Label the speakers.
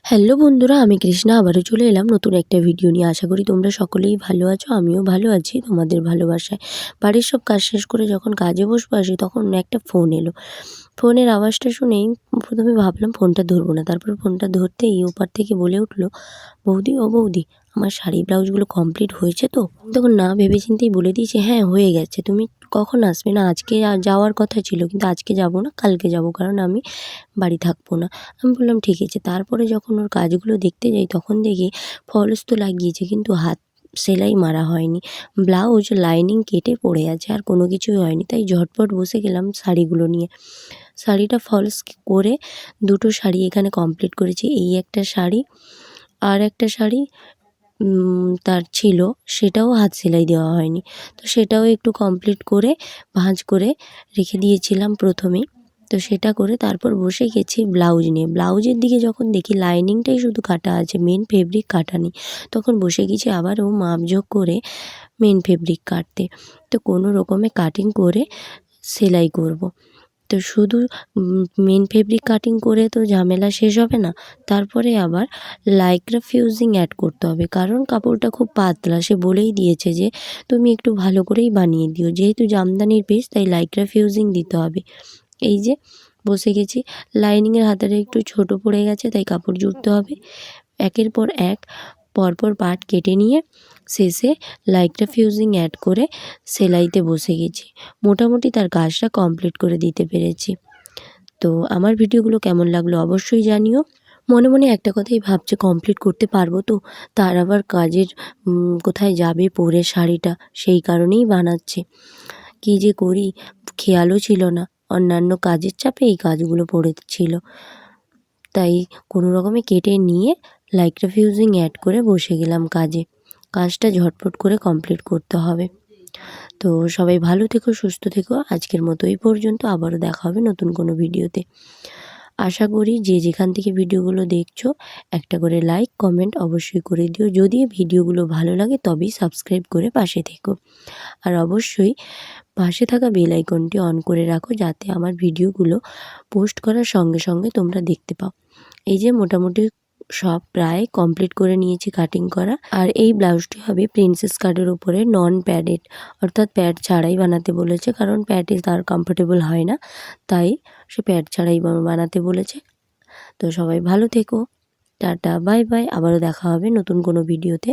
Speaker 1: Hello বন্ধুরা, আমি কৃষ্ণা আবারও চলে এলাম নতুন একটা ভিডিও নিয়ে। আশা করি তোমরা সকলেই ভালো আছো, আমিও ভালো আছি তোমাদের ভালোবাসায়। বাড়ির সব কাজ শেষ করে যখন কাজে বসবো আসি তখন একটা ফোন এলো। ফোনের আওয়াজটা শুনেই প্রথমে ভাবলাম ফোনটা ধরবো না, তারপর ফোনটা ধরতেই ওপার থেকে বলে উঠলো, বৌদি ও বৌদি, আমার শাড়ি ব্লাউজগুলো কমপ্লিট হয়েছে তো? তখন না ভেবেচিন্তেই বলে দিয়েছি, হ্যাঁ হয়ে গেছে। তুমি কখন আসবে? না আজকে যাওয়ার কথা ছিল, কিন্তু আজকে যাব না, কালকে যাব, কারণ আমি বাড়ি থাকবো না। আমি বললাম ঠিক আছে। তারপরে যখন ওর কাজগুলো দেখতে যাই তখন দেখি ফলস তো লাগিয়েছে, কিন্তু হাত সেলাই মারা হয়নি। ব্লাউজ লাইনিং কেটে পড়ে আছে, আর কোনো কিছুই হয়নি। তাই ঝটপট বসে গেলাম শাড়িগুলো নিয়ে। শাড়িটা ফলস করে দুটো শাড়ি এখানে কমপ্লিট করেছি। এই একটা শাড়ি, আর একটা শাড়ি তার ছিল, সেটাও হাত সেলাই দেওয়া হয়নি। তো সেটাও একটু কমপ্লিট করে ভাঁজ করে রেখে দিয়েছিলাম প্রথমেই। তো সেটা করে তারপর বসে গেছি ব্লাউজ নিয়ে। ব্লাউজের দিকে যখন দেখি লাইনিংটাই শুধু কাটা আছে, মেন ফেব্রিক কাটা নেই, তখন বসে গেছি আবারও মাপঝোঁক করে মেন ফেব্রিক কাটতে। তো কোনো রকমে কাটিং করে সেলাই করব। তো শুধু মেন ফেব্রিক কাটিং করে তো ঝামেলা শেষ হবে না, তারপরে আবার লাইক্রা ফিউজিং অ্যাড করতে হবে, কারণ কাপড়টা খুব পাতলা। সে বলেই দিয়েছে যে তুমি একটু ভালো করেই বানিয়ে দিও, যেহেতু জামদানির পিস তাই লাইক্রা ফিউজিং দিতে হবে। এই যে বসে গেছি। লাইনিংয়ের হাতাটা একটু ছোট পড়ে গেছে, তাই কাপড় জুড়তে হবে। একের পর এক পরপর পার্ট কেটে নিয়ে শেষে লাইক্রা ফিউজিং অ্যাড করে সেলাইতে বসে গেছি। মোটামুটি তার কাজটা কমপ্লিট করে দিতে পেরেছি। তো আমার ভিডিওগুলো কেমন লাগলো অবশ্যই জানিও। মনে মনে একটা কথাই ভাবছে, কমপ্লিট করতে পারবো তো? তার আবার কাজের কোথায় যাবে পরে শাড়িটা, সেই কারণেই বানাচ্ছে। কী যে করি খেয়ালও ছিল না, অন্যান্য কাজের চাপে এই কাজগুলো পড়েছিল। তাই কোনো রকমে কেটে নিয়ে লাইক্রা ফিউজিং অ্যাড করে বসে গেলাম কাজে। কাজটা ঝটপট করে কমপ্লিট করতে হবে। তো সবাই ভালো থেকো, সুস্থ থেকো। আজকের মতো এই পর্যন্ত, আবারও দেখা হবে নতুন কোনো ভিডিওতে। আশা করি যে যেখান থেকে ভিডিওগুলো দেখছো একটা করে লাইক কমেন্ট অবশ্যই করে দিও। যদি ভিডিওগুলো ভালো লাগে তবেই সাবস্ক্রাইব করে পাশে থেকো। আর অবশ্যই পাশে থাকা বেল আইকনটি অন করে রাখো, যাতে আমার ভিডিওগুলো পোস্ট করার সঙ্গে সঙ্গে তোমরা দেখতে পাও। এই যে মোটামুটি সব প্রায় কমপ্লিট করে নিয়েছি কাটিং করা। আর এই ব্লাউজটি হবে প্রিন্সেস কাটের উপরে নন প্যাডেড, অর্থাৎ প্যাড ছাড়াই বানাতে বলেছে, কারণ প্যাডে তার কমফোর্টেবল হয় না, তাই সে প্যাড ছাড়াই বানাতে বলেছে। তো সবাই ভালো থেকো, টাটা বাই বাই, আবারও দেখা হবে নতুন কোনো ভিডিওতে।